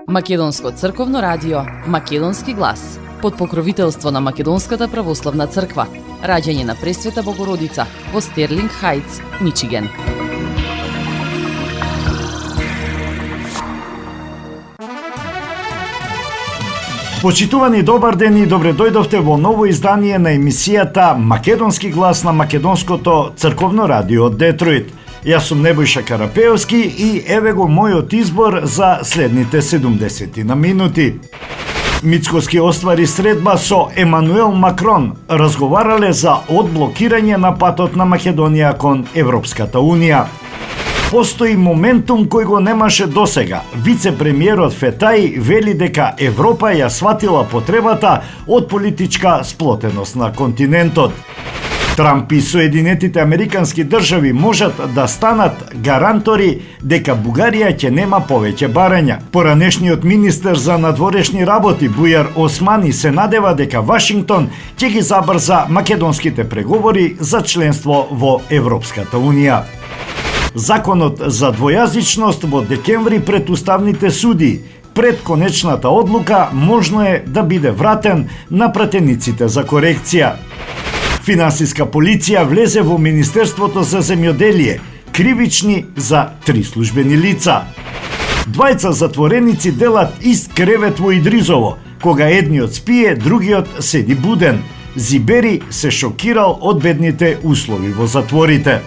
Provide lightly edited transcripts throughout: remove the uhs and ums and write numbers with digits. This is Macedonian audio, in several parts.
Македонско црковно радио, Македонски глас, под покровителство на Македонската православна црква. Раѓање на Пресвета Богородица во Стерлинг Хајтс, Мичиген. Почитувани, добар ден и добре дојдовте во ново издание на емисијата Македонски глас на Македонското црковно радио Детройт. Јас сум Небојша Карапеовски и еве го мојот избор за следните 70 на минути. Мицкоски оствари средба со Емануел Макрон, разговарале за одблокирање на патот на Македонија кон Европската Унија. Постои моментум кој го немаше досега. Вице-премиерот Фетај вели дека Европа ја сватила потребата од политичка сплотеност на континентот. Трамп и Соединетите Американски држави можат да станат гарантори дека Бугарија ќе нема повеќе барања. Поранешниот министер за надворешни работи Бујар Османи се надева дека Вашингтон ќе ги забрза македонските преговори за членство во Европската Унија. Законот за двојазичност во декември пред уставните суди. Пред конечната одлука можно е да биде вратен на пратениците за корекција. Финансиска полиција влезе во Министерството за земјоделие, кривични за 3 службени лица. Двајца затвореници делат ист кревет во Идризово, кога едниот спие, другиот седи буден. Зибери се шокирал од бедните услови во затворите.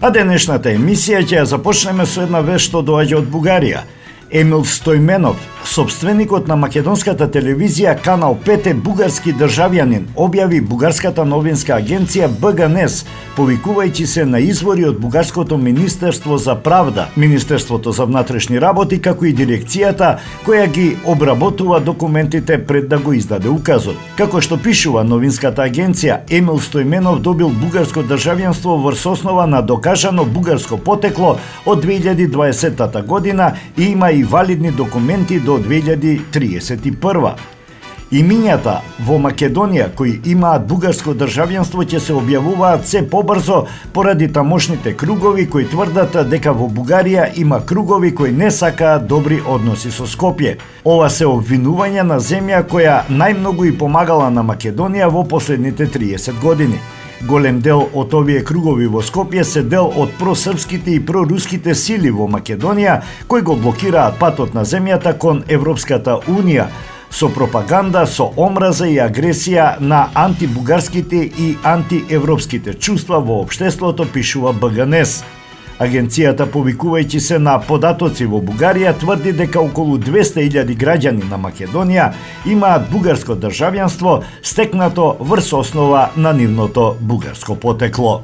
А денешната емисија ќе ја започнеме со една вест што доаѓа од Бугарија. Емил Стојменов, собственикот на македонската телевизија Канал 5, бугарски државјанин, објави бугарската новинска агенција БГНЕС, повикувајќи се на извори од Бугарското Министерство за правда, Министерството за внатрешни работи, како и дирекцијата која ги обработува документите пред да го издаде указот. Како што пишува новинската агенција, Емил Стојменов добил бугарско државјанство врз основа на докажано бугарско потекло од 2020 година и има и валидни документи до 2031. Имињата во Македонија кои имаат бугарско државјанство ќе се објавуваат се побрзо поради тамошните кругови кои тврдат дека во Бугарија има кругови кои не сакаат добри односи со Скопје. Ова се обвинување на земја која најмногу и помагала на Македонија во последните 30 години. Голем дел од овие кругови во Скопје се дел од просрпските и проруските сили во Македонија кои го блокираат патот на земјата кон Европската Унија со пропаганда, со омраза и агресија на антибугарските и антиевропските чувства во општеството, пишува БГНЕС. Агенцијата, повикувајќи се на податоци во Бугарија, тврди дека околу 200.000 граѓани на Македонија имаат бугарско државјанство стекнато врз основа на нивното бугарско потекло.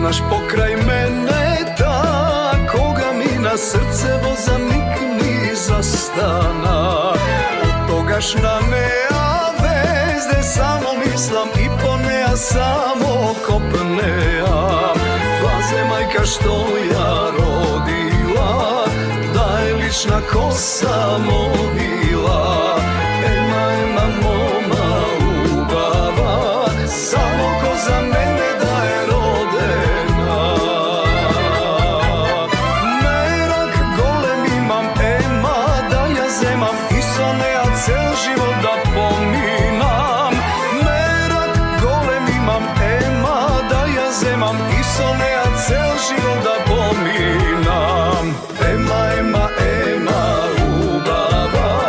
Еднаш покрај мене та, кога ми на срцево за миг ми застана. Тогаш на неа везде само мислам и по неа само копнеа. Пазе мајка што ја родила, да е лична ко само била. Ема мома убава, само ко за мене и со неа цел живот да поминам. Ема, ема, ема, убава,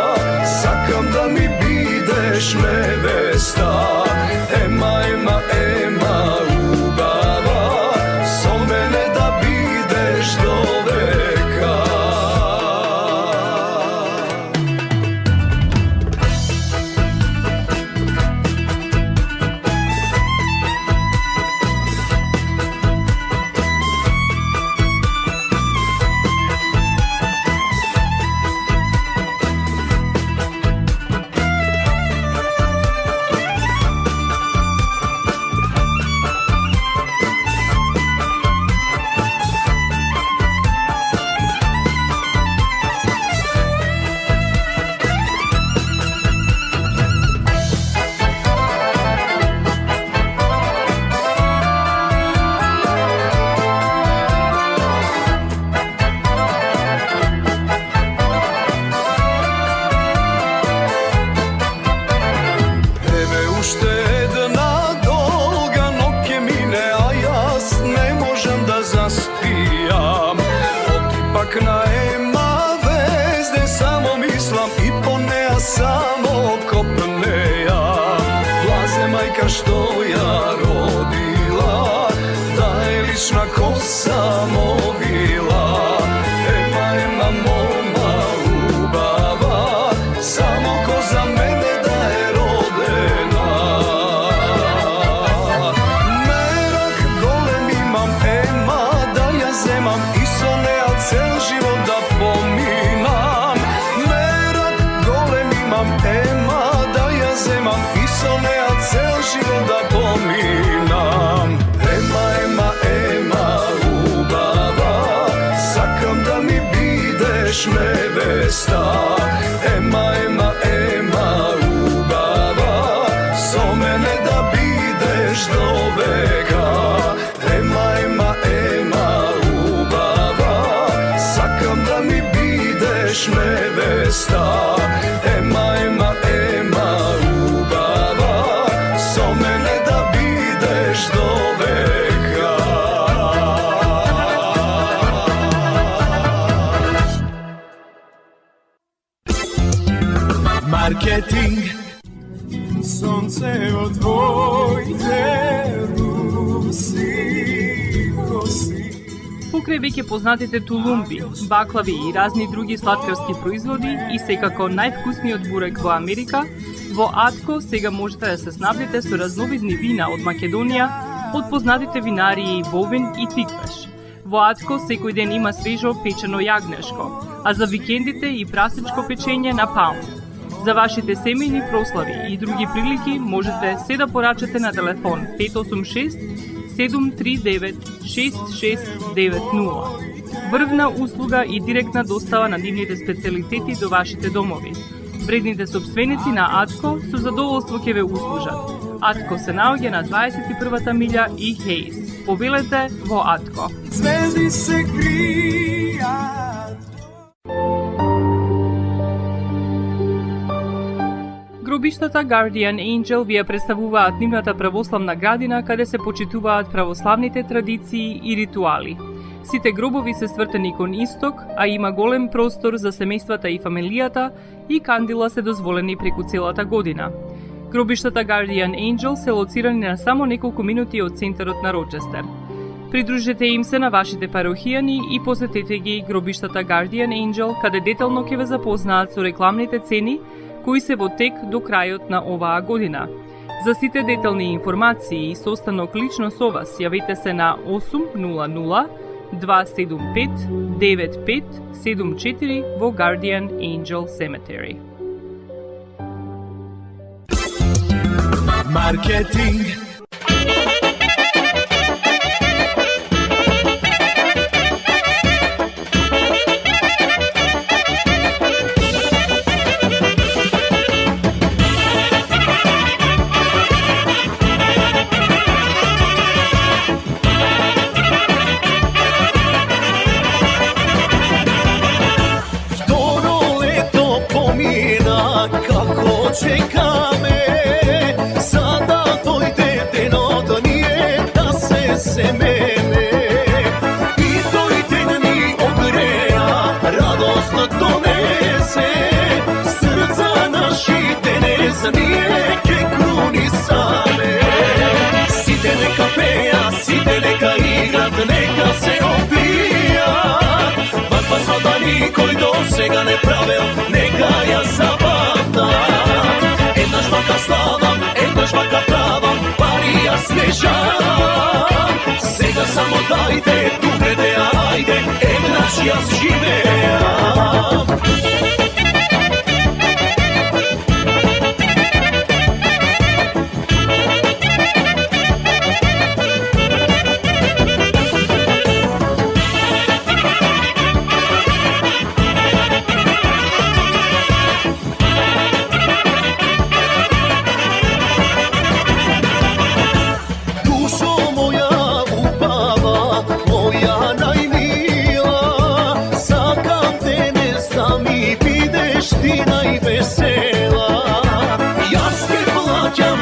бидеш невеста. Ема, ема, ема, убава, со мене да бидеш до века. Ема, ема, ема, убава, сакам да ми бидеш невеста. Ема, ема, ема, убава, со мене да бидеш до века. Маркетинг. Сонце од твоите руси коси. Покрај веќе познатите тулумби, баклави и разни други сладкарски производи и секако највкусниот бурек во Америка, во Атко сега можете да се снабдите со разновидни вина од Македонија, од познатите винарии Бовин и Тиквеш. Во Атко секој ден има свежо печено јагнешко, а за викендите и прасечко печење на паунд. За вашите семејни прослави и други прилики можете се да порачате на телефон 586 739 6690. Врвна услуга и директна достава на нивните специјалитети до вашите домови. Вредните собственици на Атко со задоволство ќе ве услужат. Атко се наоѓа на 21-та милја и Хейс. Повелете во Атко. Звезди се кријат. Гробиштата Guardian Angel ви ја представуваат нивната православна градина каде се почитуваат православните традиции и ритуали. Сите гробови се свртени кон исток, а има голем простор за семејствата и фамилијата и кандила се дозволени преку целата година. Гробиштата Guardian Angel се лоцирани на само неколку минути од центарот на Рочестер. Придружете им се на вашите парохијани и посетете ги гробиштата Guardian Angel, каде детално ќе ве запознаат со рекламните цени кои се во тек до крајот на оваа година. За сите детални информации и состанок лично со вас, јавете се на 800 275 9574 во Guardian Angel Cemetery. Маркетинг. Чекаме, за да дојде денот ние да се семеме. И тој ден ни огреа, радост донесе, срца нашите не ние ке крунисаме. Сите нека пеа, сите нека играт, нека се опијат. Ваква свадба никој до сега не правел, нека ја забавна. Еднаш вака славам, еднаш вака правам, пари јас не жалам. Сега само дајте, дугнете, ајде, еднаш јас живеам.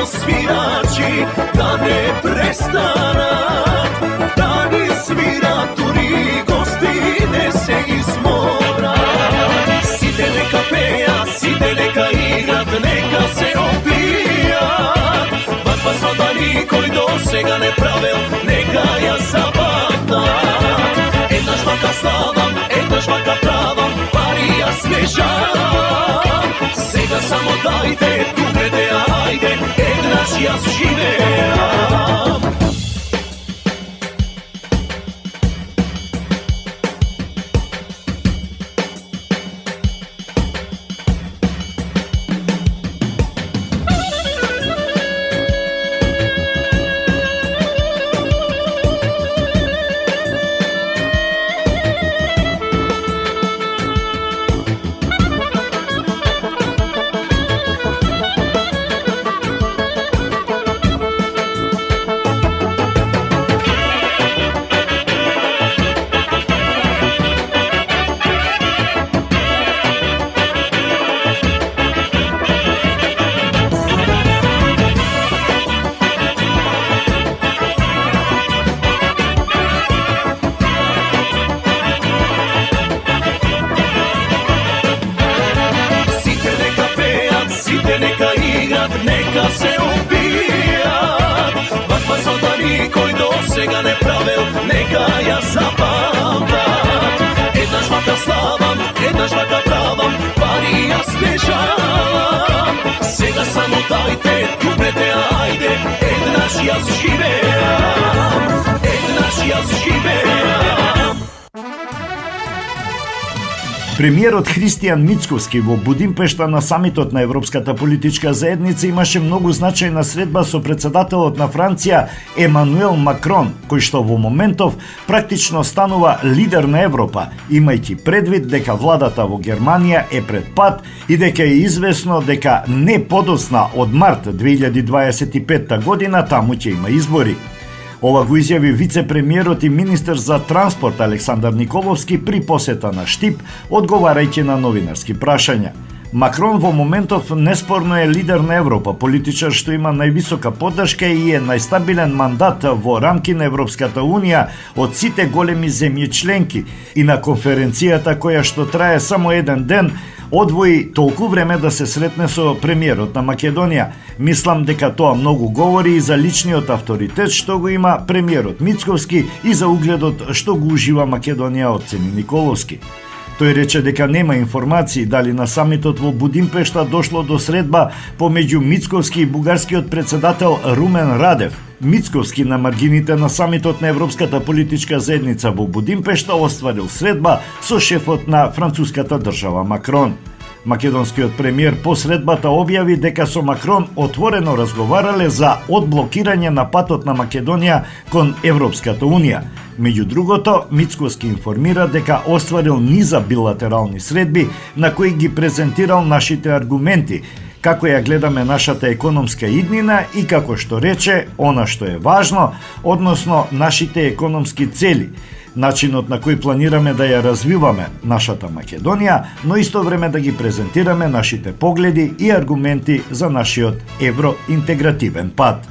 Свирачи да не престанат, да ни свират дури гости не се изморат. Сите нека пеа, сите нека играт, нека се опијат. Ваква свадба никој до сега не правел, нека ја забавнат. Еднаш вака славам, еднаш вака правам, пари јас не жалам. Сега само дајте, дугнете, ајде, еднаш јас живеам. сега не правил, нека ја запамтат. Еднаш вака славам, еднаш вака правам, пари јас не жалам. Сега само дајте, дупете, ајде, еднаш јас живеам, еднаш јас живеам. Премиерот Христијан Мицковски во Будимпешта на самитот на Европската политичка заедница имаше многу значајна средба со председателот на Франција Емануел Макрон, кој што во моментов практично станува лидер на Европа, имајќи предвид дека владата во Германија е пред пад и дека е известно дека не подоцна од март 2025 година таму ќе има избори. Ова го изјави вице-премиерот и министер за транспорт Александар Николовски при посета на Штип, одговарајќи на новинарски прашања. Макрон во моментов неспорно е лидер на Европа, политичар што има највисока поддршка и е најстабилен мандат во рамки на Европската Унија од сите големи земји членки, и на конференцијата која што трае само еден ден одвои толку време да се сретне со премиерот на Македонија. Мислам дека тоа многу говори и за личниот авторитет што го има премиерот Мицковски и за угледот што го ужива Македонија, оцени Николовски. Тој рече дека нема информации дали на самитот во Будимпешта дошло до средба помеѓу Мицковски и бугарскиот председател Румен Радев. Мицковски на маргините на самитот на Европската политичка заедница во Будимпешта остварил средба со шефот на француската држава Макрон. Македонскиот премиер по средбата објави дека со Макрон отворено разговарале за одблокирање на патот на Македонија кон Европската Унија. Меѓу другото, Мицковски информира дека остварил низа билатерални средби на кои ги презентирал нашите аргументи, како ја гледаме нашата економска иднина и како што рече, она што е важно, односно нашите економски цели, начинот на кој планираме да ја развиваме нашата Македонија, но исто време да ги презентираме нашите погледи и аргументи за нашиот евроинтегративен пат.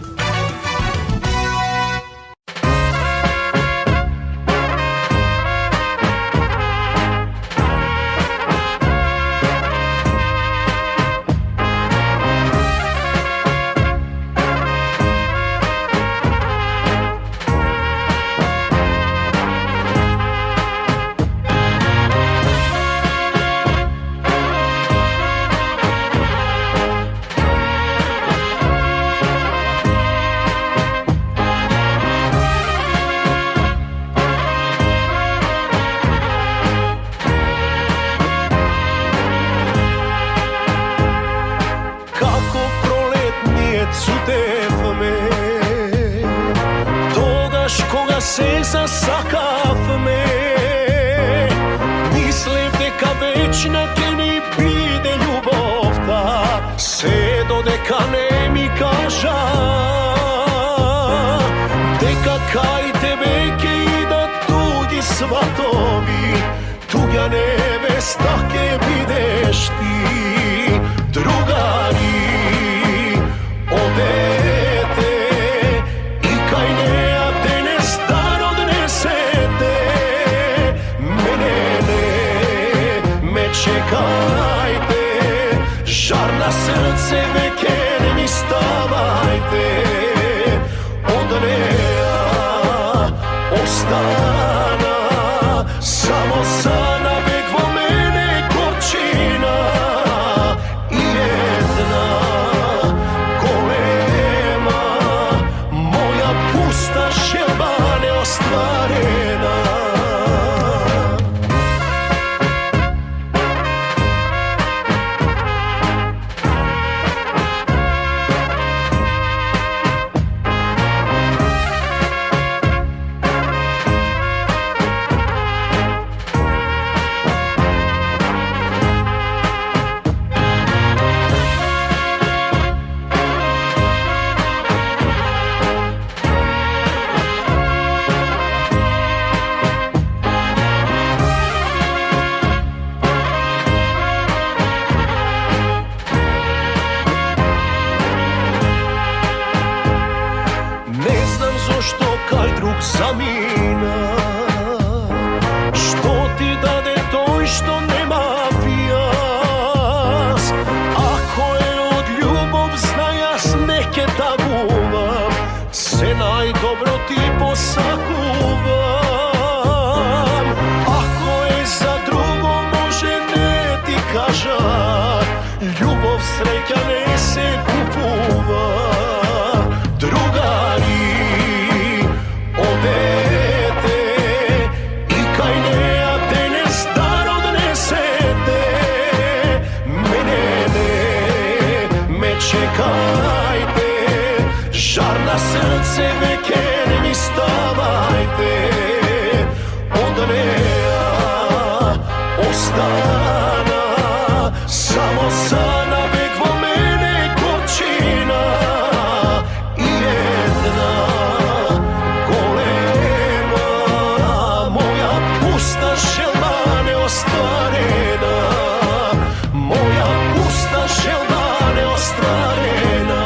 се засакавме. Мислев дека вечна ќе ни биде љубовта, се додека не ми кажа дека кај тебе ќе идат туѓи сватови, туѓа невеста ќе бидеш ти, другари одете и кај неа денес дар однесете. Мене не ме чекајте, жар на срце веќе не ми ставајте, од неа остана само сана век во мене горчина и една голема моја пуста желба неостварена. čekajte, žar na srce veke ne mi stavajte, od neja ostana samo sana vek vo mene gorčina i jedna golema, moja pusta želba neostvarena, moja pusta želba neostvarena.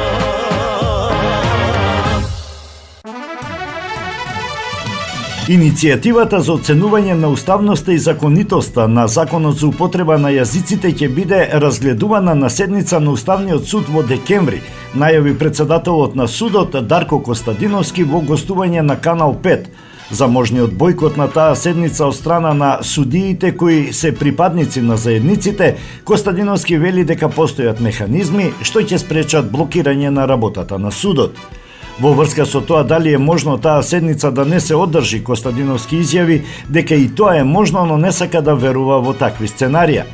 Иницијативата за оценување на уставноста и законитоста на Законот за употреба на јазиците ќе биде разгледувана на седница на Уставниот суд во декември, најави председателот на судот Дарко Костадиновски во гостување на Канал 5. За можниот бојкот на таа седница од страна на судиите кои се припадници на заедниците, Костадиновски вели дека постојат механизми што ќе спречат блокирање на работата на судот. Во врска со тоа дали е можно таа седница да не се одржи, Костадиновски изјави дека и тоа е можно, но не сака да верува во такви сценарија.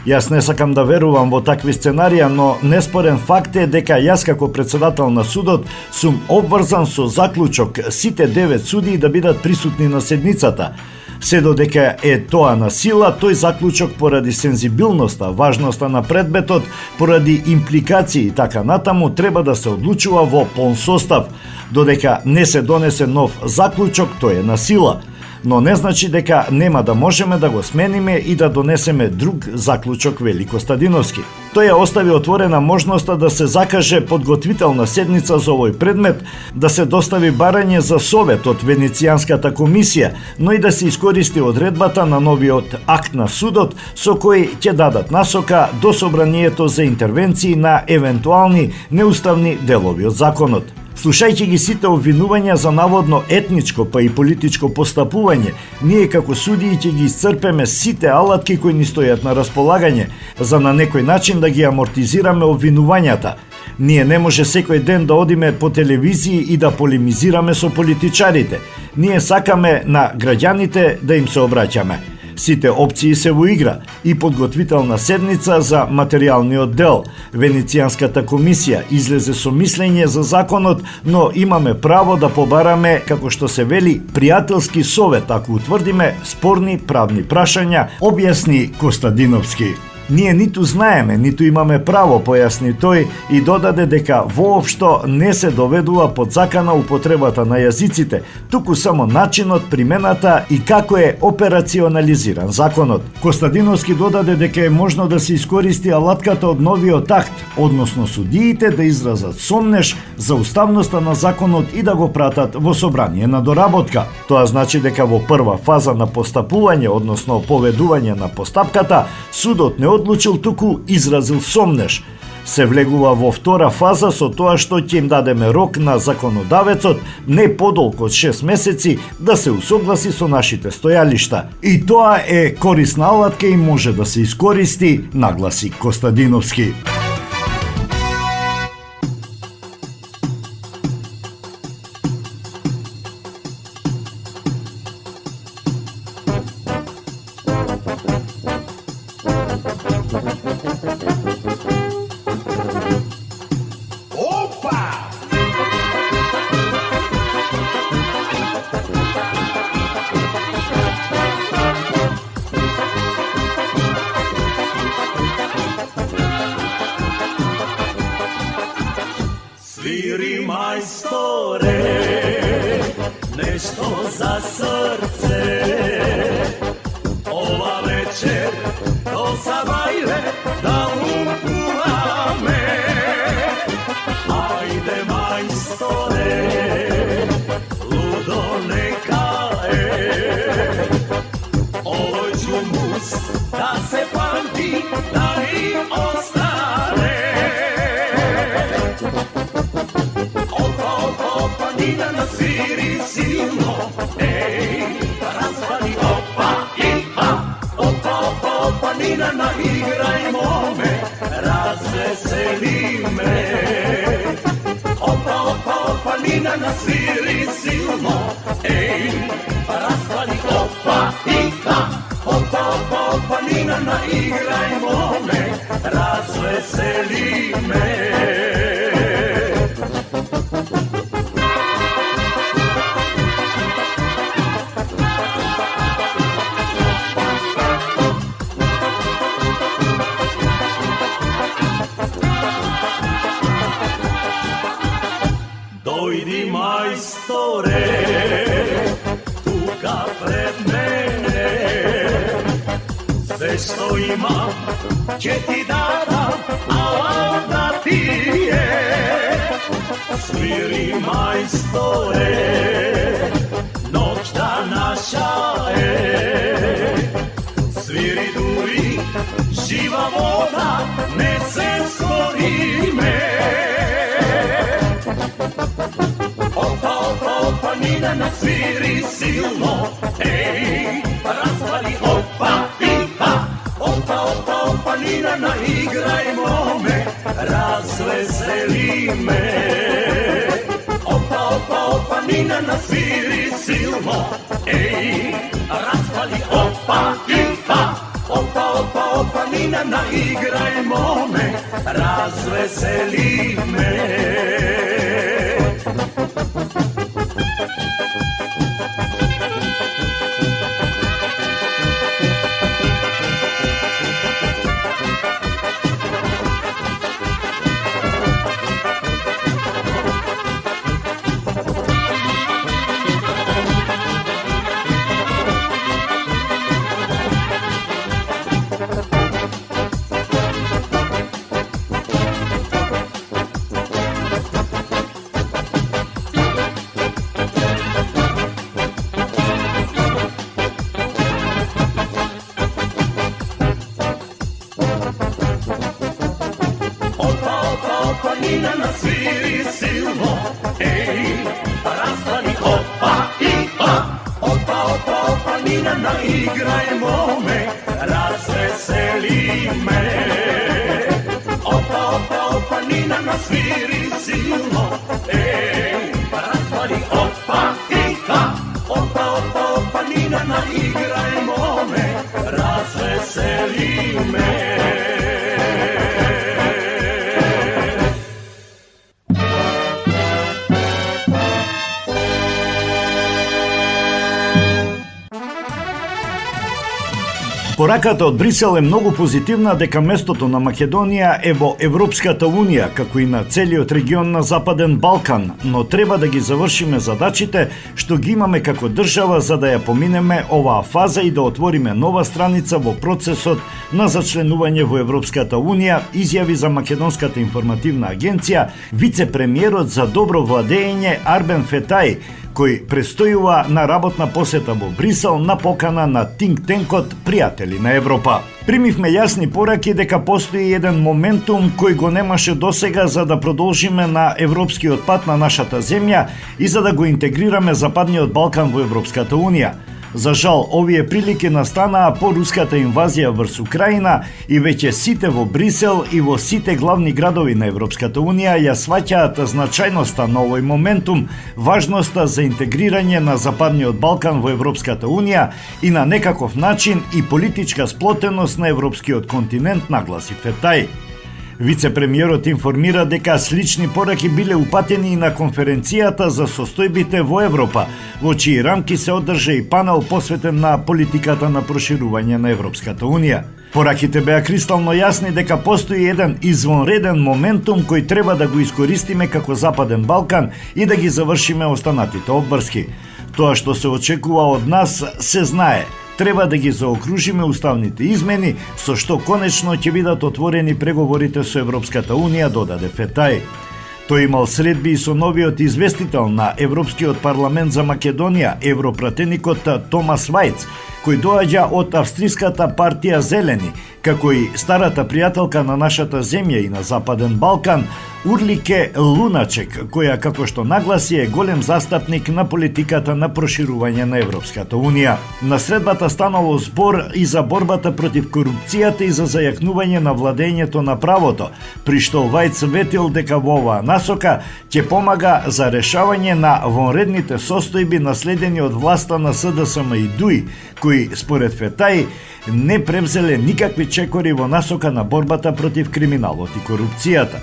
Јас не сакам да верувам во такви сценарија, но неспорен факт е дека јас како председател на судот сум обврзан со заклучок сите 9 судии да бидат присутни на седницата. Се додека е тоа на сила, тој заклучок поради сензибилноста, важноста на предметот, поради импликации и така натаму треба да се одлучува во полн состав. Додека не се донесе нов заклучок, тој е на сила. Но не значи дека нема да можеме да го смениме и да донесеме друг заклучок, вели Костадиновски. Тој ја остави отворена можноста да се закаже подготвителна седница за овој предмет, да се достави барање за совет од Венецијанската комисија, но и да се искористи одредбата на новиот акт на судот со кој ќе дадат насока до собранието за интервенции на евентуални неуставни делови од законот. Слушајќи ги сите обвинувања за наводно етничко па и политичко постапување, ние како судии ќе ги исцрпеме сите алатки кои ни стојат на располагање, за на некој начин да ги амортизираме обвинувањата. Ние не може секој ден да одиме по телевизии и да полемизираме со политичарите. Ние сакаме на граѓаните да им се обраќаме. Сите опции се во игра и подготвителна седница за материјалниот дел. Венецијанската комисија излезе со мислење за законот, но имаме право да побараме, како што се вели, пријателски совет ако утврдиме спорни правни прашања, објасни Костадиновски. Ние ниту знаеме, ниту имаме право, појасни тој и додаде дека воопшто не се доведува под закана употребата на јазиците, туку само начинот, примената и како е операционализиран законот. Костадиновски додаде дека е можно да се искористи алатката од новиот акт, односно судиите да изразат сомнеш за уставноста на законот и да го пратат во собрание на доработка. Тоа значи дека во прва фаза на постапување, односно поведување на постапката, судот не одлучил, туку изразил сомнеш. Се влегува во втора фаза со тоа што ќе им дадеме рок на законодавецот не подолго од 6 месеци да се усогласи со нашите стојалишта. И тоа е корисна алатка и може да се искористи, нагласи Костадиновски. Sviri majstore, nešto za srce. Ova večer do sabajle da upulame. Ajde majstore, ludo neka je. Ovoj džumbus da se pamti, da i ostane. Nina nasviri silno, ej, raspali opa i a, opa, Nina naigrajmo me, razveseli me. Opa, Nina nasviri silno, ej, raspali opa i a, opa, Nina naigrajmo me, razveseli me. majstore, tuka pred mene. Sve što imam će ti dam, a onda ti je. Sviri majstore, noć da naša je. Sviri duri, živa voda, ne se stvori me. Opa, opa, opa, Nina na sviri silno, ej, razvali opa, iha. Opa, opa, opa, Nina na igrajmo me, razveseli me. Opa, opa, opa, Nina na sviri silno, ej, razvali opa, iha. Opa, opa, opa, Nina na igrajmo me, razveseli me. Nina na sviri silno, ej, razvali opa, iha. Opa, opa, opa, Nina na igrajmo me, razveseli me. Opa, opa, opa, Nina na sviri silno, ej, razvali opa, iha. Opa, opa, opa, Nina na igrajmo me, razveseli me. Пораката од Брисел е многу позитивна дека местото на Македонија е во Европската Унија, како и на целиот регион на Западен Балкан, но треба да ги завршиме задачите што ги имаме како држава за да ја поминеме оваа фаза и да отвориме нова страница во процесот на зачленување во Европската Унија, изјави за Македонската информативна агенција вице-премиерот за добро владење Арбен Фетај, кој престојува на работна посета во Брисел на покана на Think Tank-от Пријатели на Европа. Примивме јасни пораки дека постои еден моментум кој го немаше досега за да продолжиме на европскиот пат на нашата земја и за да го интегрираме Западниот Балкан во Европската Унија. За жал, овие прилики настанаа по руската инвазија врз Украина и веќе сите во Брисел и во сите главни градови на Европската Унија ја сваќаат значајноста на овој моментум, важноста за интегрирање на Западниот Балкан во Европската Унија и на некаков начин и политичка сплотеност на европскиот континент, нагласи Фетај. Вице-премиерот информира дека слични пораки биле упатени и на конференцијата за состојбите во Европа, во чии рамки се одржа и панел посветен на политиката на проширување на Европската Унија. Пораките беа кристално јасни дека постои еден извонреден моментум кој треба да го искористиме како Западен Балкан и да ги завршиме останатите обврски. Тоа што се очекува од нас се знае. Треба да ги заокружиме уставните измени, со што конечно ќе бидат отворени преговорите со Европската Унија, додаде Фетај. Тој имал средби и со новиот известител на Европскиот парламент за Македонија, европратеникот Томас Вајц, кој доаѓа од австриската партија Зелени, како и старата пријателка на нашата земја и на Западен Балкан, Урлике Луначек, која, како што нагласи, е голем застапник на политиката на проширување на Европската Унија. На средбата станало збор и за борбата против корупцијата и за зајакнување на владењето на правото, при што Вајц ветил дека во оваа насока ќе помага за решавање на вонредните состојби наследени од власта на СДСМ и ДУИ, кои, според Фетај, не превзеле никакви чекори во насока на борбата против криминалот и корупцијата.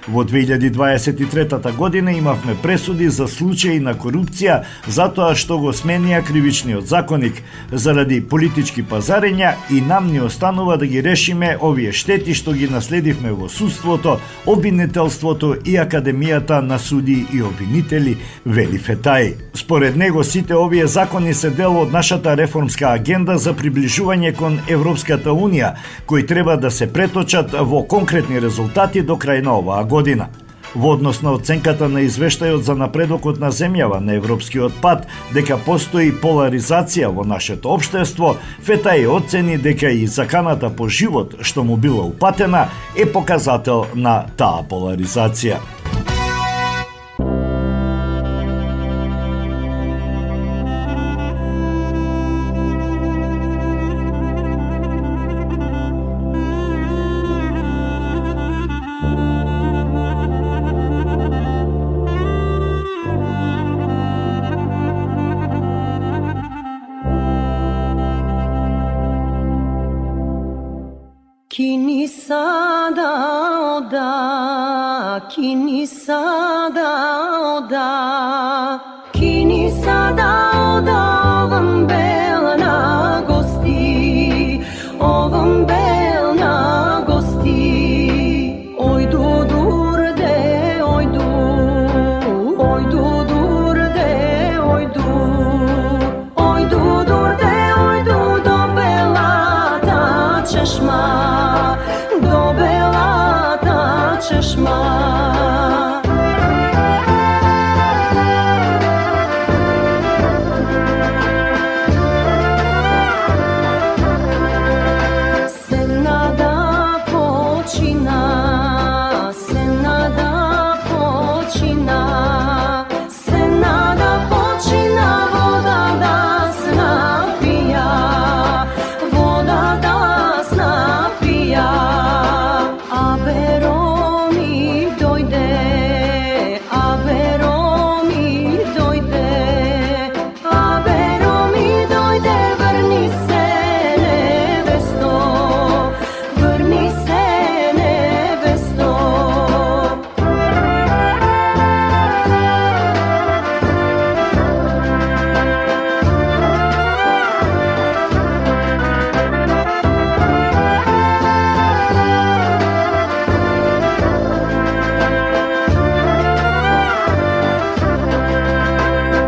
Во 2023 година имавме пресуди за случаи на корупција затоа што го сменија кривичниот законник заради политички пазарења и нам ни останува да ги решиме овие штети што ги наследивме во судството, обвинителството и Академијата на суди и обвинители, вели Фетај. Според него сите овие закони се дел од нашата реформска агенда за приближување кон Европската Унија, кои треба да се преточат во конкретни резултати до крај на оваа година. Во однос на оценката на извештајот за напредокот на земјава на европскиот пат, дека постои поларизација во нашето општество, Фетај оцени дека и заканата по живот што му била упатена е показател на таа поларизација. Kini sada oda, kini sada oda, kini sada oda, ovam bel na gosti, ovam bel na gosti. Oj du durde, oj du durde, oj du durde, oj du do bela ta češma. Do bela ta češma. Se nada počina, se nada počina, se nada počina, voda da se napija, voda da se napija. Abero mi dojde, abero mi dojde, abero mi dojde, vrni se nevesto, vrni se nevesto.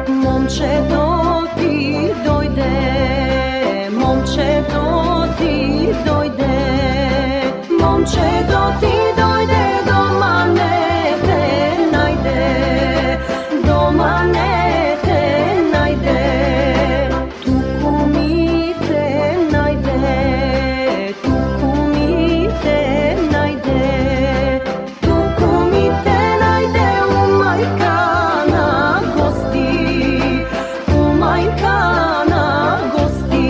Momčeto ti dojde, momčeto ti dojde, momčeto ti dojde, doma ne te najde, doma ne te najde, tuku mi te najde, tuku mi te najde, tuku mi te najde, u majka na gosti, u majka na gosti.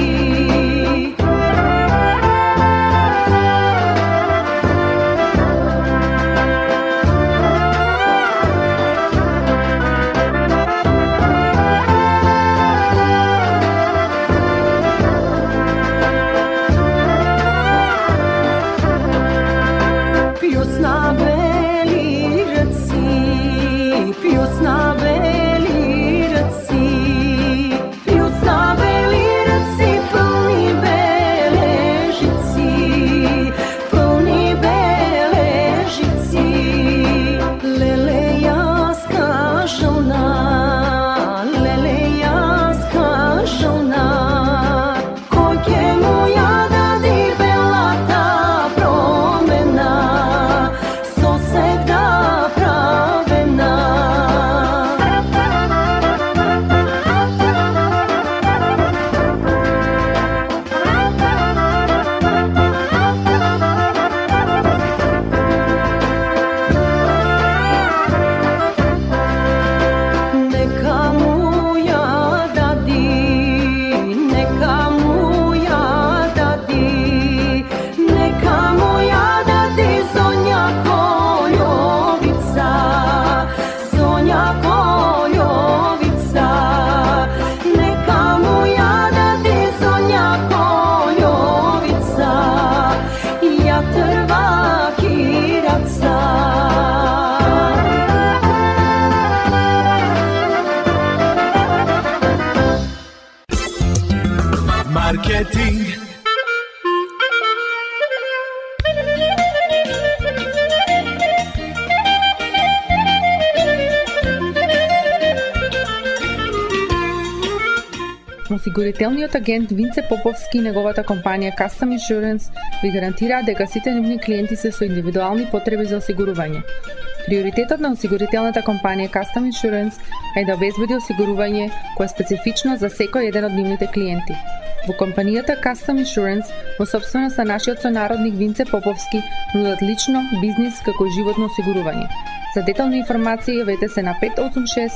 Осигурителниот агент Винце Поповски и неговата компанија Custom Insurance ви гарантираат дека сите нивни клиенти се со индивидуални потреби за осигурување. Приоритетот на осигурителната компанија Custom Insurance е да обезбеди осигурување кое е специфично за секој еден од нивните клиенти. Во компанијата Custom Insurance, во собственост на нашиот сонародник Винце Поповски, нудат лично, бизнис како и животно осигурување. За детални информации јавете се на 586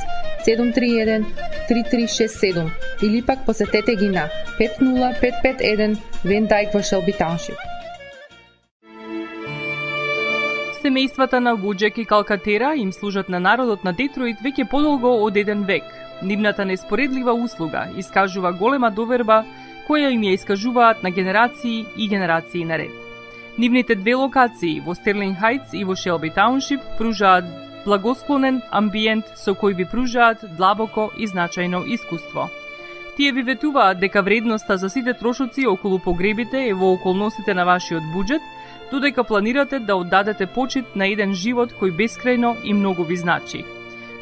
731 3367 или пак посетете ги на 50551 Van Dyke во Shelby Township. Семејствата на Вуџек и Калкатера им служат на народот на Детройт веќе подолго од еден век. Нивната неспоредлива услуга искажува голема доверба која им ја искажуваат на генерации и генерации наред. Нивните две локации во Стерлинг Хајтс и во Шелби Тауншип пружаат благосклонен амбиент со кој ви пружаат длабоко и значајно искуство. Тие ви ветуваат дека вредноста за сите трошоци околу погребите е во околностите на вашиот буџет, додека планирате да оддадете почит на еден живот кој бескрајно и многу ви значи.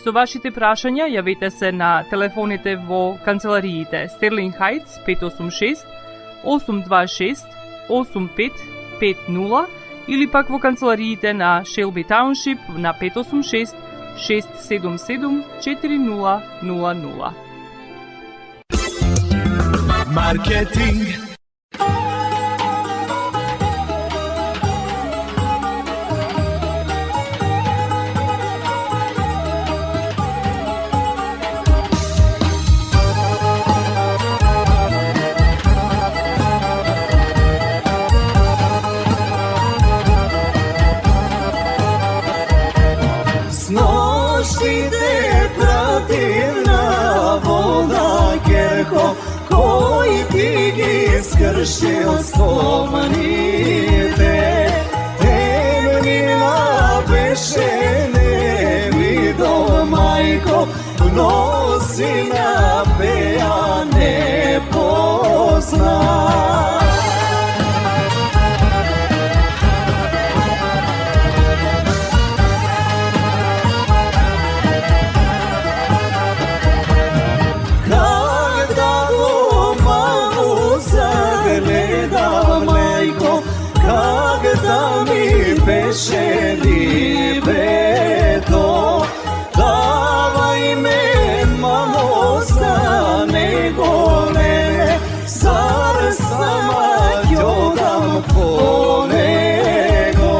Со вашите прашања јавете се на телефоните во канцелариите Стерлинг Хајтс 586 826 8550 или пак во канцелариите на Шелби Тауншип на 586 677 4000. Маркетинг. Снощите пратим на вода керко, кој ти ги скршил спомените. Темнина беше не видо мајко, носи на пеја не позна. Когда ми беше небето, давај ме, мамо, за него не, зар сама ќе дам по него.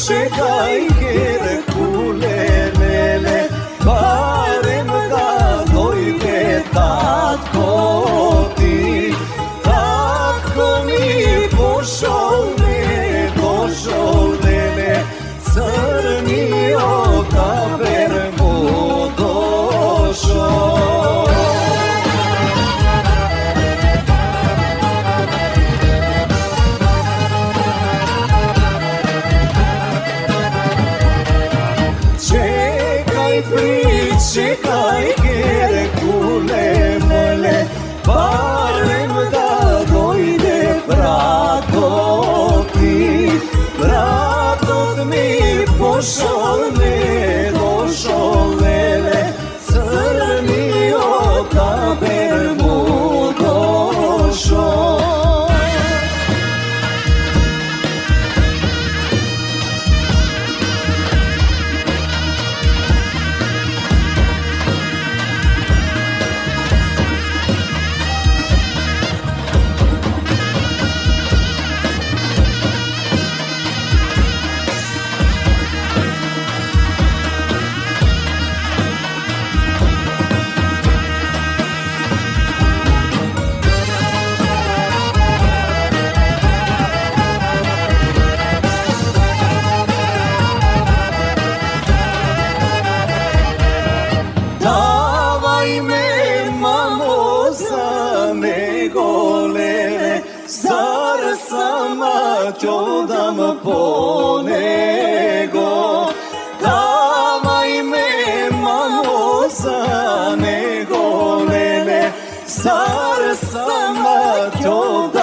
Čekaj, Herkule, lele, barem da dojde tatko ti. Tatko mi pošao, lele, crni okaber mu došao. Čekaj, Herkule, mele, barem da dojde brato ti. Bratot mi pošao, ne došao, lele, crni okaber mu došao. Ću dam po nego, davaj me, mamo, za nego, lele, zar sama ću dam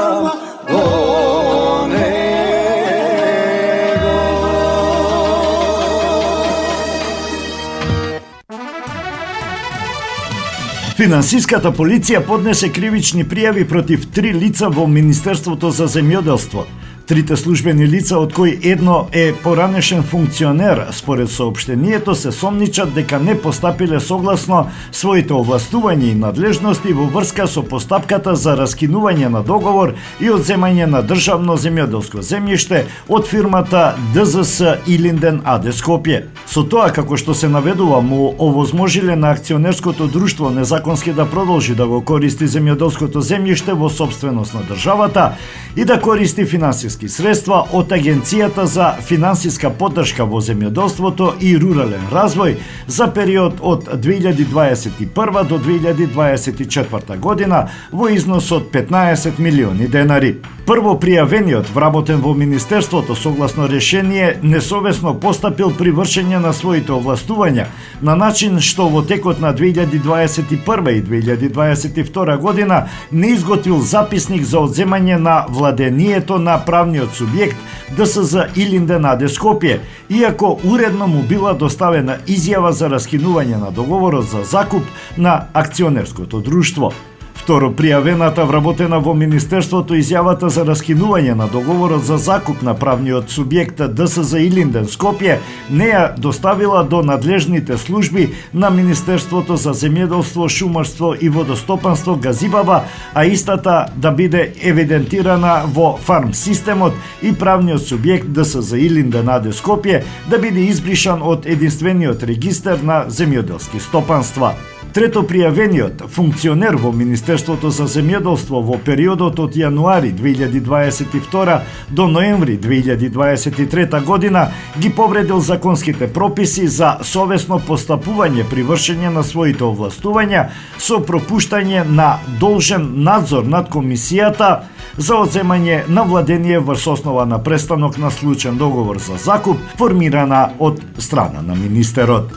Финансиската полиција поднесе кривични пријави против 3 лица во Министерството за земјоделство. Трите службени лица, од кои едно е поранешен функционер, според соопштението се сомничат дека не постапиле согласно своите овластувања и надлежности во врска со постапката за раскинување на договор и одземање на државно земјоделско земјиште од фирмата ДЗС Илинден АД Скопје. Со тоа, како што се наведува, му овозможиле на акционерското друштво незаконски да продолжи да го користи земјоделското земјиште во собственост на државата и да користи финансиски средства од Агенцијата за финансиска поддршка во земјоделството и рурален развој за период од 2021 до 2024 година во износ од 15 милиони денари. Прво пријавениот, вработен во Министерството согласно решение, несовесно постапил при вршење на своите овластувања на начин што во текот на 2021 и 2022 година не изготвил записник за одземање на владението на правниот субјект ДСЗ Илинден АД Скопје, иако уредно му била доставена изјава за раскинување на договорот за закуп на акционерското друштво. Второ пријавената, вработена во Министерството, изјавата за раскинување на договорот за закуп на правниот субјект ДСЗ Илинден Скопје не ја доставила до надлежните служби на Министерството за земјоделство, шумарство и водостопанство Газибаба, а истата да биде евидентирана во фарм системот и правниот субјект ДСЗ Илинден АД Скопје да биде избришан од единствениот регистер на земјоделски стопанства. Трето пријавениот, функционер во Министерството за земјоделство во периодот од јануари 2022 до ноември 2023 година ги повредил законските прописи за совесно постапување при вршење на своите овластувања со пропуштање на должен надзор над комисијата за одземање на владение врз основа на престанок на случаен договор за закуп, формирана од страна на министерот.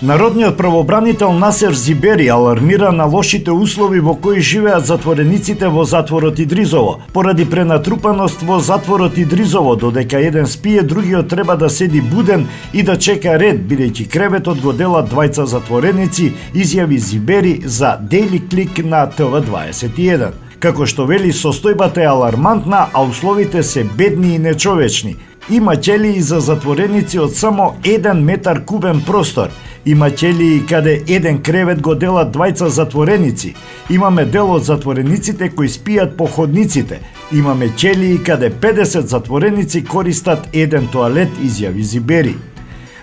Народниот правобранител Насер Зибери алармира на лошите услови во кои живеат затворениците во затворот Идризово. Поради пренатрупаност во затворот Идризово, додека еден спие, другиот треба да седи буден и да чека ред, бидејќи креветот го делат двајца затвореници, изјави Зибери за Daily Click на ТВ21. Како што вели, состојбата е алармантна, а условите се бедни и нечовечни. Има ќелии за затвореници од само 1 метар кубен простор. Има ќелии каде еден кревет го делат двајца затвореници. Имаме дел од затворениците кои спијат по ходниците. Имаме ќелии каде 50 затвореници користат еден тоалет, изјави Зибери.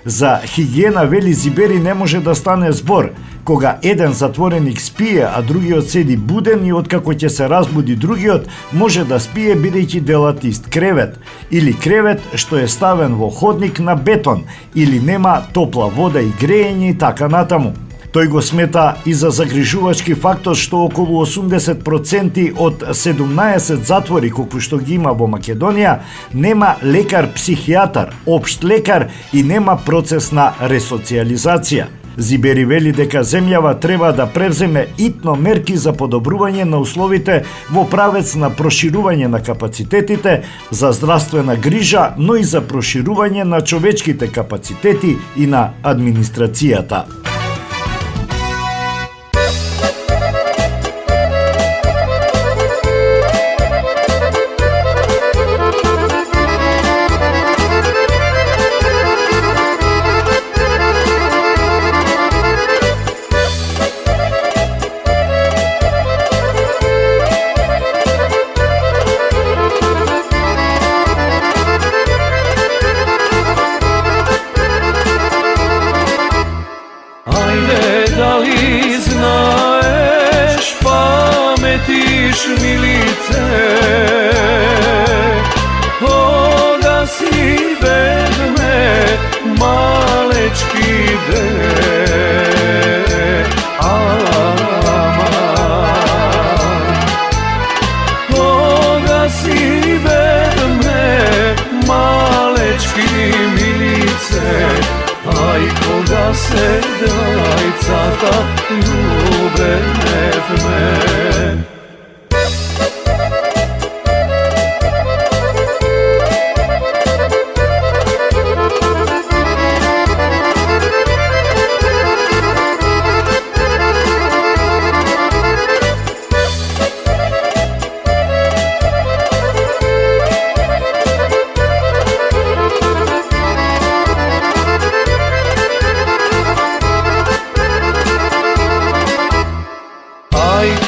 За хигиена, вели Зибери, не може да стане збор. Кога еден затвореник спие, а другиот седи буден и откако ќе се разбуди другиот, може да спие бидејќи делат ист кревет. Или кревет што е ставен во ходник на бетон, или нема топла вода и грејење и така натаму. Тој го смета и за загрижувачки фактор што околу 80% од 17 затвори колку што ги има во Македонија нема лекар-психијатар, општ лекар и нема процес на ресоциализација. Зибери вели дека земјава треба да превземе итно мерки за подобрување на условите во правец на проширување на капацитетите за здравствена грижа, но и за проширување на човечките капацитети и на администрацијата. Milice, koga si bedme malečki de, koga si bedme malečki milice, aj koga se dajcata ljube nevme.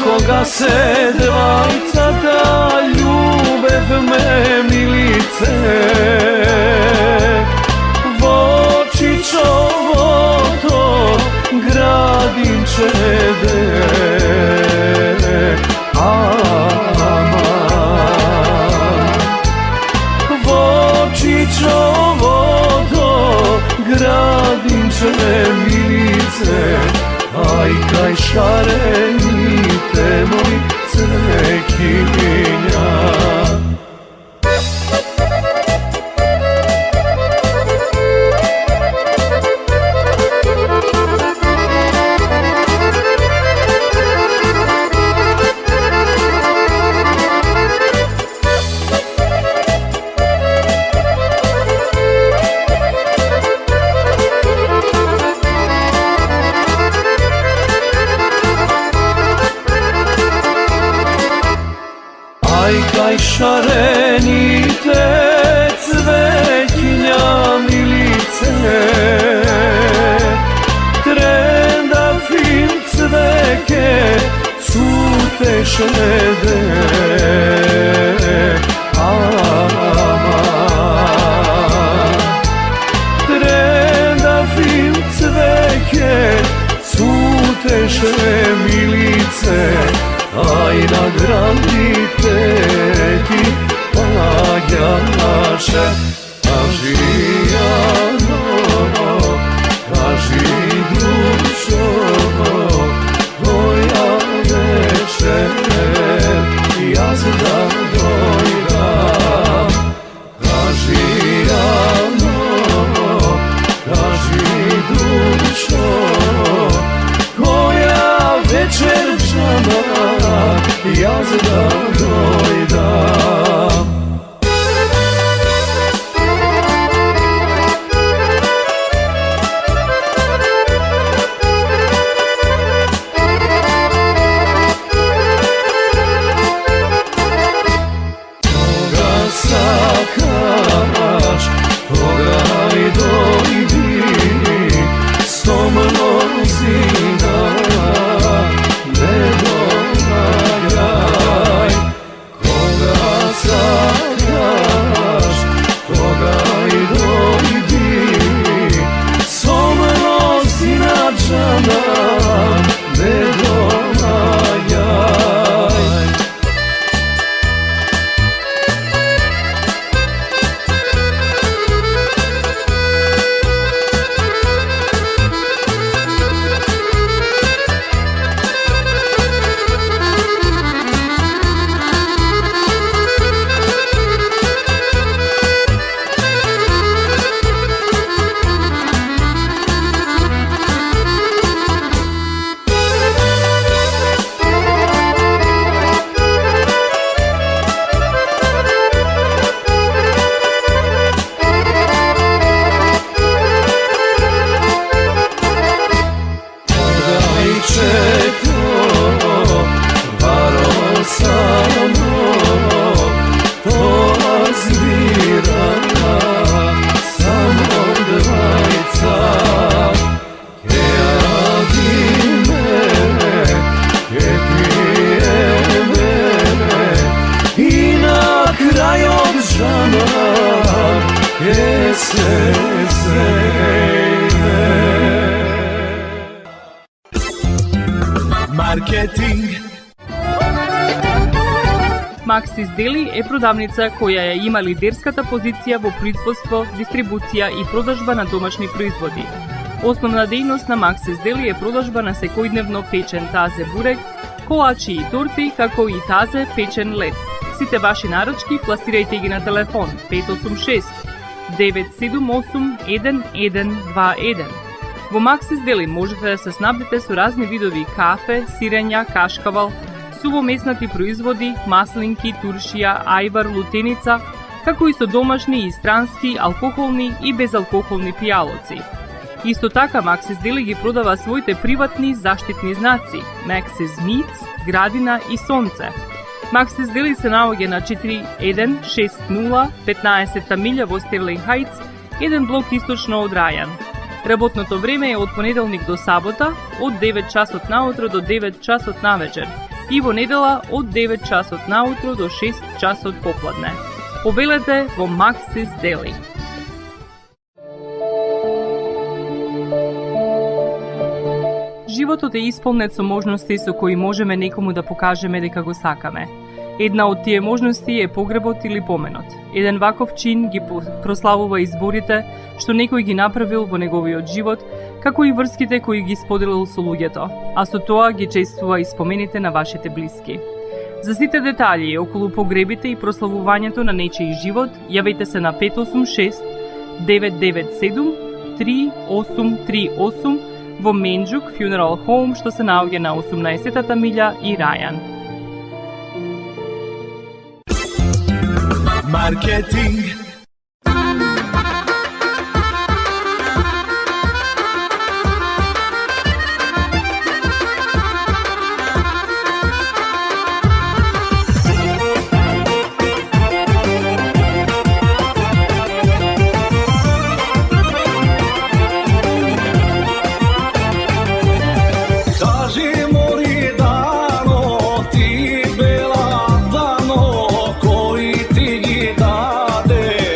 Koga se dvajcata ljubev me milice, vočićovo to gradinče de, vočićovo to gradinče milice, aj kaj šarenite moji cvekinja. Kaj šarenite cvekinja milice, trenda fin cveke cuteše de, trenda fin cveke cuteše milice, aj nagradite ti pagjaše, Ažijano, aži dušo, moja večer, da dojdam. Toga sakaš, toga i dojdi, sto mnozina ne domagaj. Koga sakaš, toga i dojdi, sto mnozina džana ne domagaj. Маркетинг. Максис Дели е продавница која ја има лидерската позиција во производство, дистрибуција и продажба на домашни производи. Основна дејност на Максис Дели е продажба на секојдневно печен тазе бурек, колачи и торти, како и тазе печен лед. Сите ваши наручки пласирајте ги на телефон 586 978 1121. Во Максис Дели можете да се снабдите со разни видови кафе, сирења, кашкавал, сувомеснати производи, маслинки, туршија, ајвар, лутеница, како и со домашни и странски, алкохолни и безалкохолни пијалоци. Исто така Максис Дели ги продава своите приватни заштитни знаци Максис Meats, Градина и Сонце. Максис Дели се наоѓа на 4160 15 милја во Стерлинг Хајтс, еден блок источно од Рајан. Работното време е од понеделник до сабота, од 9 часот наутро до 9 часот навечер и во недела од 9 часот наутро до 6 часот попладне. Повелете во Максис Дели. Животот е исполнет со можности со кои можеме некому да покажеме дека го сакаме. Една од тие можности е погребот или поменот. Еден ваков чин ги прославува изборите што некој ги направил во неговиот живот, како и врските кои ги споделил со луѓето, а со тоа ги чествува и спомените на вашите блиски. За сите детали околу погребите и прославувањето на нечиј живот, јавете се на 586 997 3838 во Менџук Funeral Home, што се наоѓа на 18-та милја и Рајан. Маркетинг. Ti bela dano, koji ti gi dade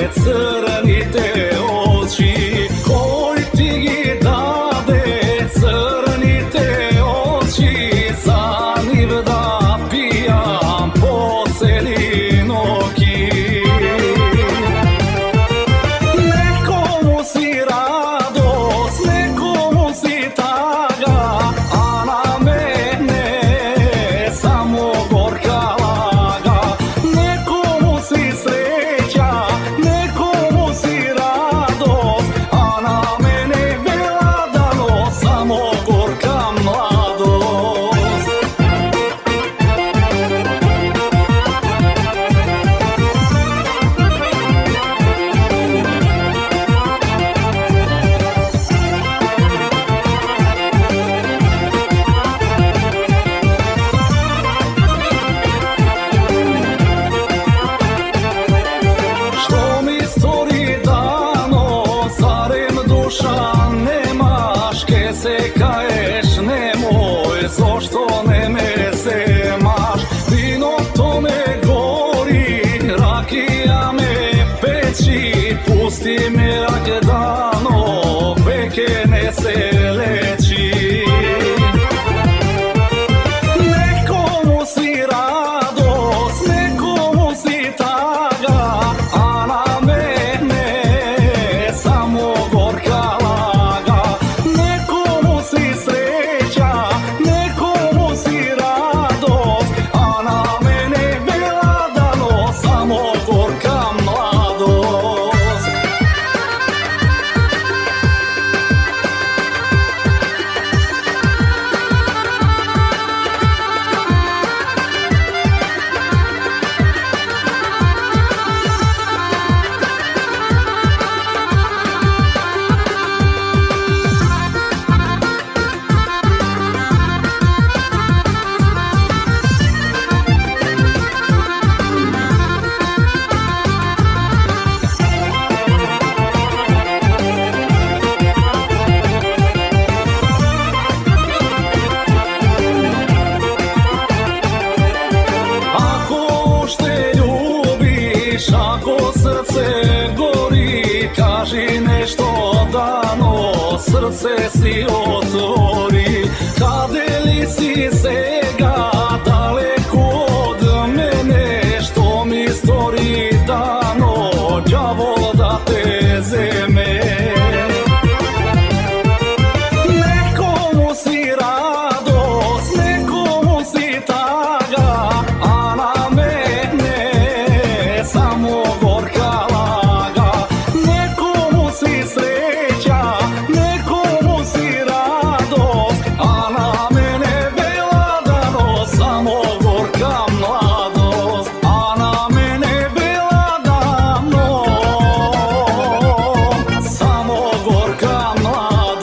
srce si otvori. Kade li si sega daleko od mene, što mi stori dano, đavol da te zeme. Nekomu si radost, nekomu si taga, a na mene samo gorka laga. Nekomu si sreća, nekomu si radost, a na mene bela danost, samo gorka mladost, a na mene bela danost, samo gorka mladost.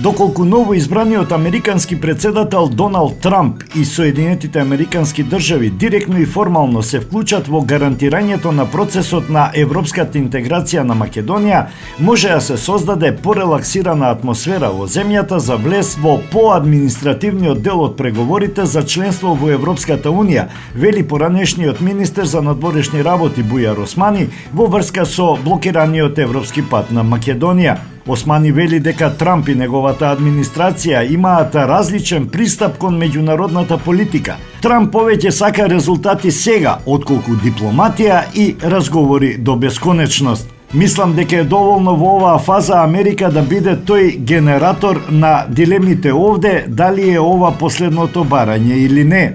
Доколку новоизбраниот американски председател Доналд Трамп и Соединетите американски држави директно и формално се вклучат во гарантирањето на процесот на европската интеграција на Македонија, може да се создаде порелаксирана атмосфера во земјата за влез во поадминистративниот дел од преговорите за членство во Европската Унија, вели поранешниот министер за надворешни работи Бујар Османи во врска со блокираниот европски пат на Македонија. Османи вели дека Трамп и неговата администрација имаат различен пристап кон меѓународната политика. Трамп повеќе сака резултати сега, отколку дипломатија и разговори до бесконечност. Мислам дека е доволно во оваа фаза Америка да биде тој генератор на дилемите овде, дали е ова последното барање или не.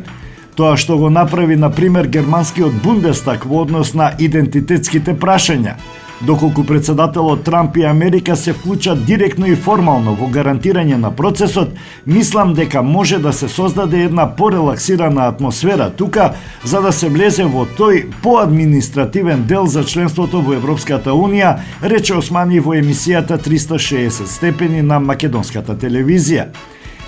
Тоа што го направи, например, германскиот Бундестаг во однос на идентитетските прашања. Доколку председателот Трамп и Америка се вклучат директно и формално во гарантирање на процесот, мислам дека може да се создаде една порелаксирана атмосфера тука, за да се влезе во тој поадминистративен дел за членството во Европската Унија, рече Османи во емисијата 360 степени на македонската телевизија.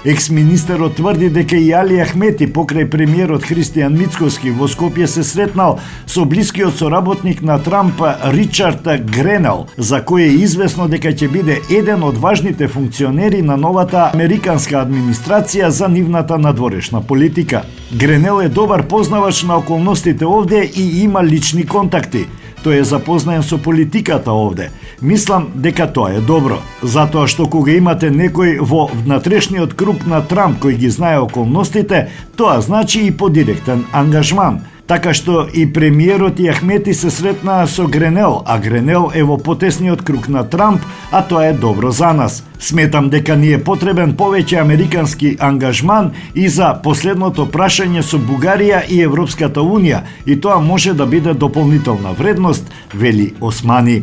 Екс-министерот тврди дека и Али Ахмети покрај премиерот Христијан Мицкоски во Скопје се сретнал со блискиот соработник на Трамп Ричард Гренел, за кој е известно дека ќе биде еден од важните функционери на новата американска администрација за нивната надворешна политика. Гренел е добар познавач на околностите овде и има лични контакти. Тој е запознаен со политиката овде. Мислам дека тоа е добро, затоа што кога имате некој во внатрешниот круг на Трамп кој ги знае околностите, тоа значи и подиректен ангажман. Така што и премиерот и Ахмети се сретнаа со Гренел, а Гренел е во потесниот круг на Трамп, а тоа е добро за нас. Сметам дека ни е потребен повеќе американски ангажман и за последното прашање со Бугарија и Европската Унија, и тоа може да биде дополнителна вредност, вели Османи.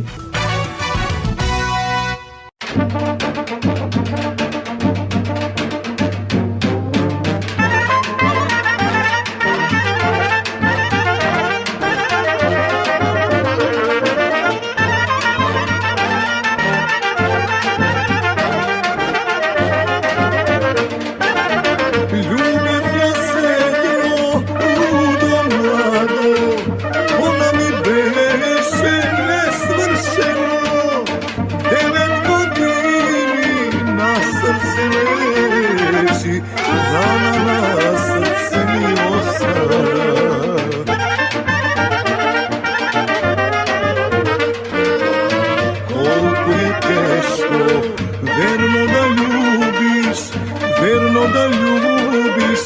Verno da ljubiš,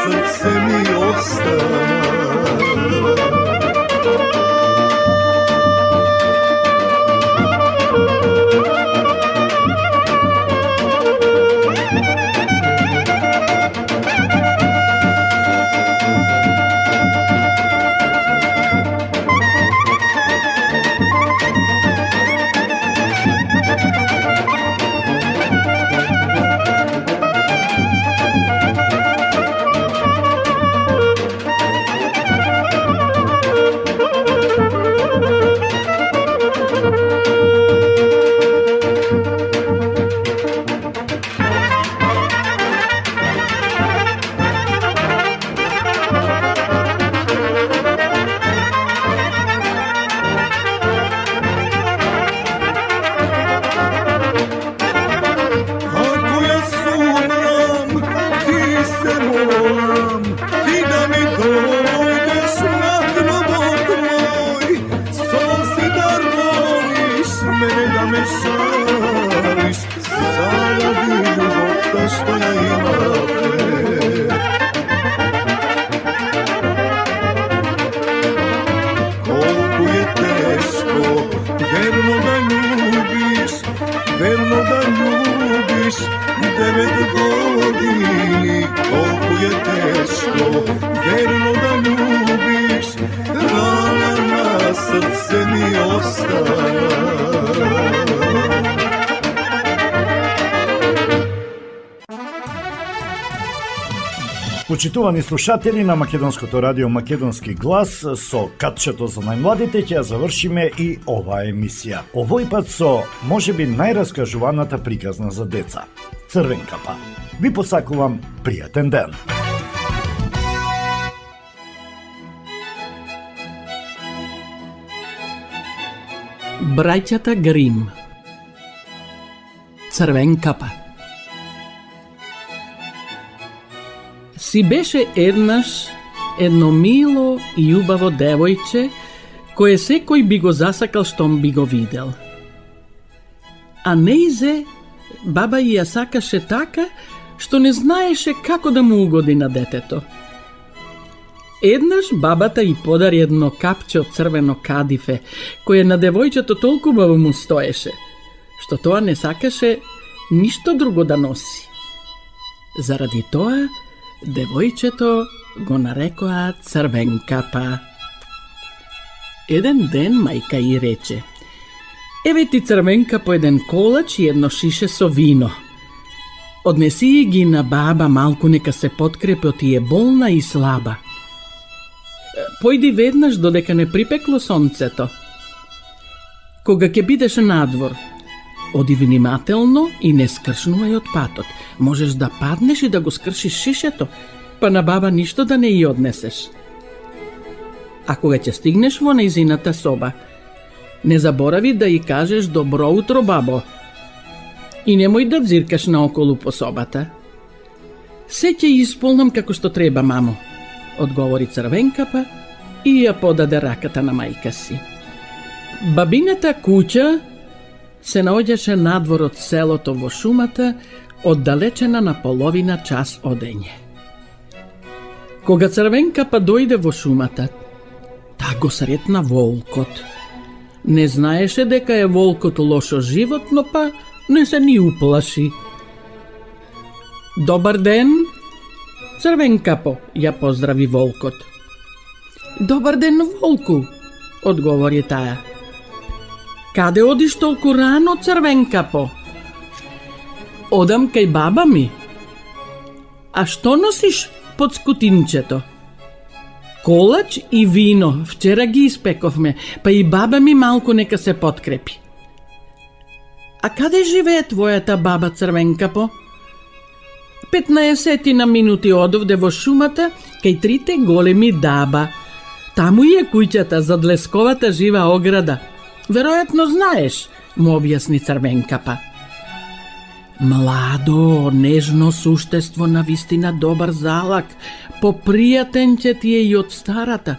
srce mi ostana. Почитувани слушатели на Македонското радио Македонски глас, со катчето за најмладите ќе ја завршиме и оваа емисија. Овој пат со можеби најраскажуваната приказна за деца – Црвен капа. Ви посакувам пријатен ден. Браќата Грим. Црвен капа. Си беше еднаш едно мило и љубаво девојче, кое секој би го засакал штом би го видел. А неизе баба ја сакаше така, што не знаеше како да му угоди на детето. Еднаш бабата ѝ подари едно капче од црвено кадифе, кое на девојчето толку убаво му стоеше, што тоа не сакаше ништо друго да носи. Заради тоа, девојчето го нарекоа Црвен капа. Еден ден мајка ѝ рече: еве ти, Црвенка, по еден колач и едно шише со вино. Однеси ги на баба малку, нека се подкрепи, оти е болна и слаба. Појди веднаш додека не припекло сонцето. Кога ќе бидеш надвор, оди внимателно и не скршнувај од патот. Можеш да паднеш и да го скршиш шишето, па на баба ништо да не ја однесеш. А кога ќе стигнеш во нејзината соба, не заборави да ја кажеш добро утро, бабо. И немој да дзиркаш наоколу по собата. Се ќе исполнам како што треба, мамо, одговори Црвен капа и ја подаде раката на мајка си. Бабината куќа се наоѓаше надвор од селото во шумата, оддалечена на половина час одење. Кога Црвен капа дојде во шумата, таа го сретна волкот. Не знаеше дека е волкот лошо животно, па не се ни уплаши. Добар ден, Црвен капо, ја поздрави волкот. Добар ден, волку, одговори таа. Каде одиш толку рано, Црвен капо? Одам кај баба ми. А што носиш под скутинчето? Колач и вино, вчера ги испековме, па и баба ми малку нека се подкрепи. А каде живее твојата баба, Црвен капо? 15 на минути одовде во шумата, кај трите големи даба. Таму е куќата зад лесковата жива ограда. Веројатно знаеш, му објасни Црвен капа. Младо, нежно суштество, на вистина добар залак, попријатен ќе ти е и од старата.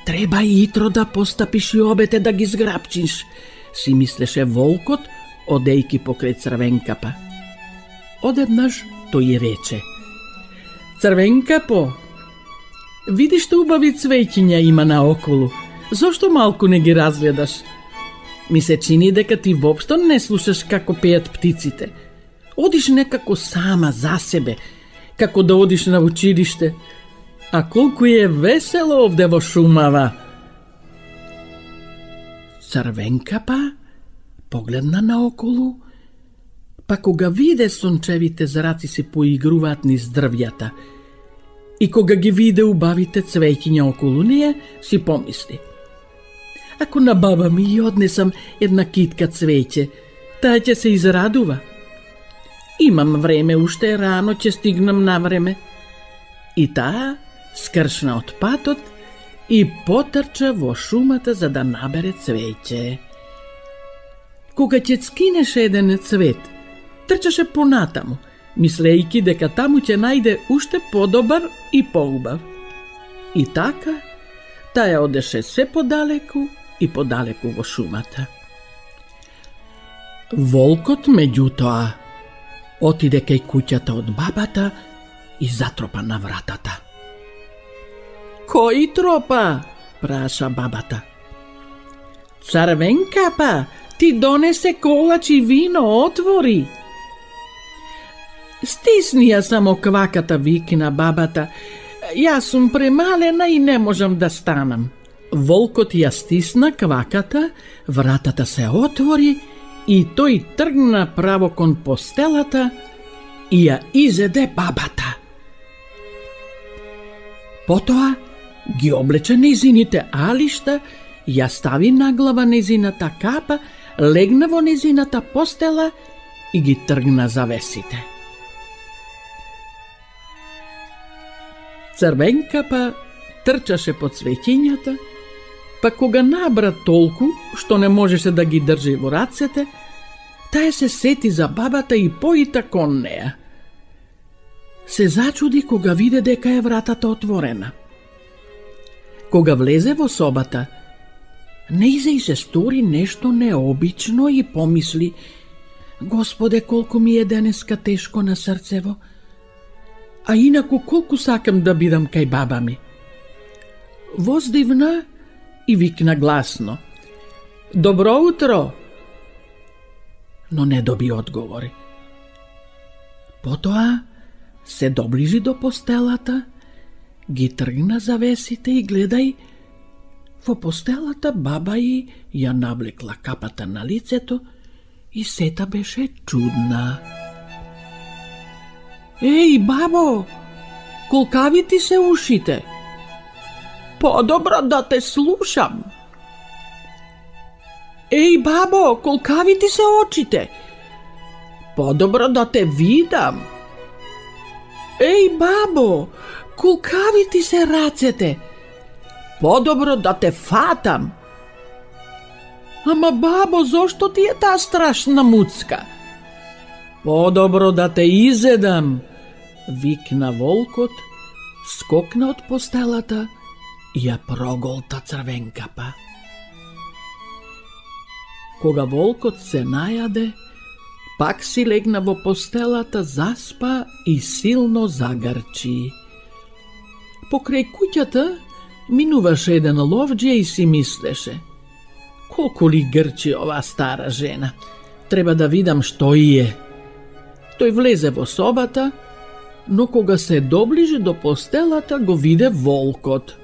Треба итро да постапиш и обете да ги зграпчиш, си мислеше волкот, одејки покрај Црвен капа. Одеднаш тој рече: Црвенкапо, види што убави цвеќиња има наоколу. Зошто малку не ги разгледаш? Ми се чини дека ти воопшто не слушаш како пеат птиците. Одиш некако сама за себе, како да одиш на училиште. А колку е весело овде во шумава. Црвенкапа погледна наоколу, па кога виде сончевите зраци се поигруваат низ дрвјата и кога ги виде убавите цвеќиња околу неја, си помисли: ако на баба ми ја однесам една китка цвеќе, таа ќе се израдува. Имам време, уште е рано, ќе стигнам на време. И таа скршна од патот и потрча во шумата за да набере цвеќе. Кога ќе скинеше еден цвет, трчаше понатаму, мислејќи дека таму ќе најде уште подобар и поубав. И така, таа одеше се подалеку и подалеку во шумата. Волкот, меѓутоа, отиде кај куќата од бабата и затропа на вратата. Кој тропа? Праша бабата. Црвенкапа, ти донесе колач и вино, отвори. Стисни ја само кваката, викна бабата. Јас сум премалена и не можам да станам. Волкот ја стисна кваката, вратата се отвори и тој тргна право кон постелата и ја изеде бабата. Потоа ги облече незините алишта, ја стави на глава незината капа, легна во незината постела и ги тргна завесите. Црвенкапа трчаше по цвеќињата, па кога набра толку што не можеше да ги држи во рацете, таа се сети за бабата и поита кон неа. Се зачуди кога виде дека е вратата отворена. Кога влезе во собата, неизе и се стори нешто необично и помисли: Господе, колку ми е денеска тешко на срцево, а инаку колку сакам да бидам кај баба ми. Воздивна и викна гласно: Добро утро! Но не доби одговори. Потоа се доближи до постелата, ги тргна завесите и гледај, во постелата баба и ја навлекла капата на лицето и сета беше чудна. Еј, бабо, колкави ти се ушите? Подобро да те слушам. Еј, бабо, колкави ти се очите? Подобро да те видам. Еј, бабо, колкави ти се рацете? Подобро да те фатам. Ама, бабо, зошто ти е таа страшна муцка? Подобро да те изедам, викна волкот, скокна од постелата и ја проголта Црвенкапа. Кога волкот се најаде, пак си легна во постелата, заспа и силно загарчи. Покрај куќата минуваше еден ловџија и си мислеше: колку ли грчи оваа стара жена, треба да видам што е. Тој влезе во собата, но кога се доближи до постелата, го виде волкот.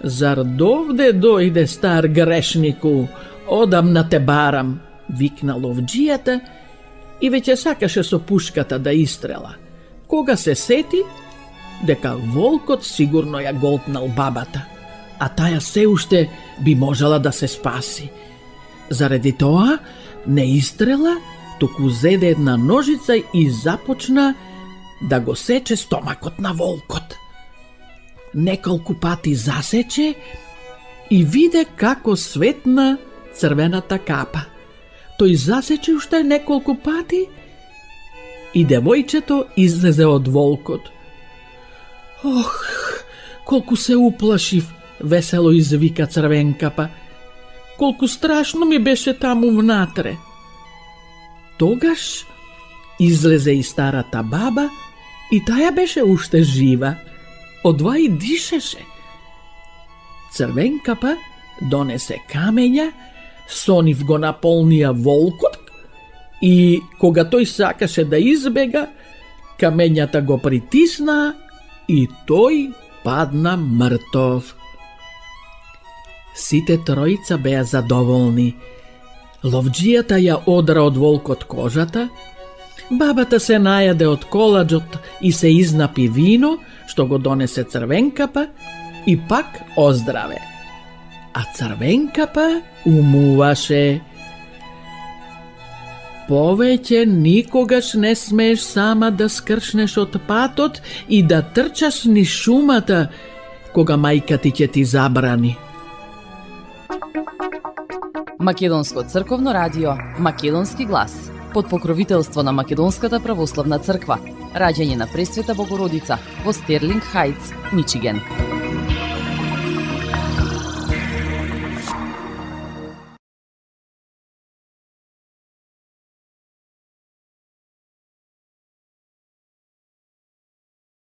Зар довде дојде, стар грешнику, одамна те барам, викна ловџијата и веќе сакаше со пушката да истрела, кога се сети дека волкот сигурно ја голтнал бабата, а таја се уште би можела да се спаси. Заради тоа не истрела, туку зеде една ножица и започна да го сече стомакот на волкот. Неколку пати засече и виде како светна црвената капа. Тој засече уште неколку пати и девојчето излезе од волкот. Ох, колку се уплашив, весело извика Црвенкапа. Колку страшно ми беше таму внатре. Тогаш излезе и старата баба И таја беше уште жива, одва и дишеше. Црвенкапа донесе камења, со нив го наполнија волкот и кога тој сакаше да избега, камењата го притиснаа и тој падна мртов. Сите тројца беа задоволни. Ловџијата ја одра од волкот кожата, бабата се најаде од коладжот и се изнапи вино, што го донесе Црвенкапа, и пак оздраве. А Црвенкапа умуваше. Повеќе никогаш не смееш сама да скршнеш од патот и да трчаш низ шумата, кога мајка ти ќе ти забрани. Македонско црковно радио, Македонски глас, под покровителство на Македонската православна црква, раѓање на Пресвета Богородица во Стерлинг Хајтс, Мичиген.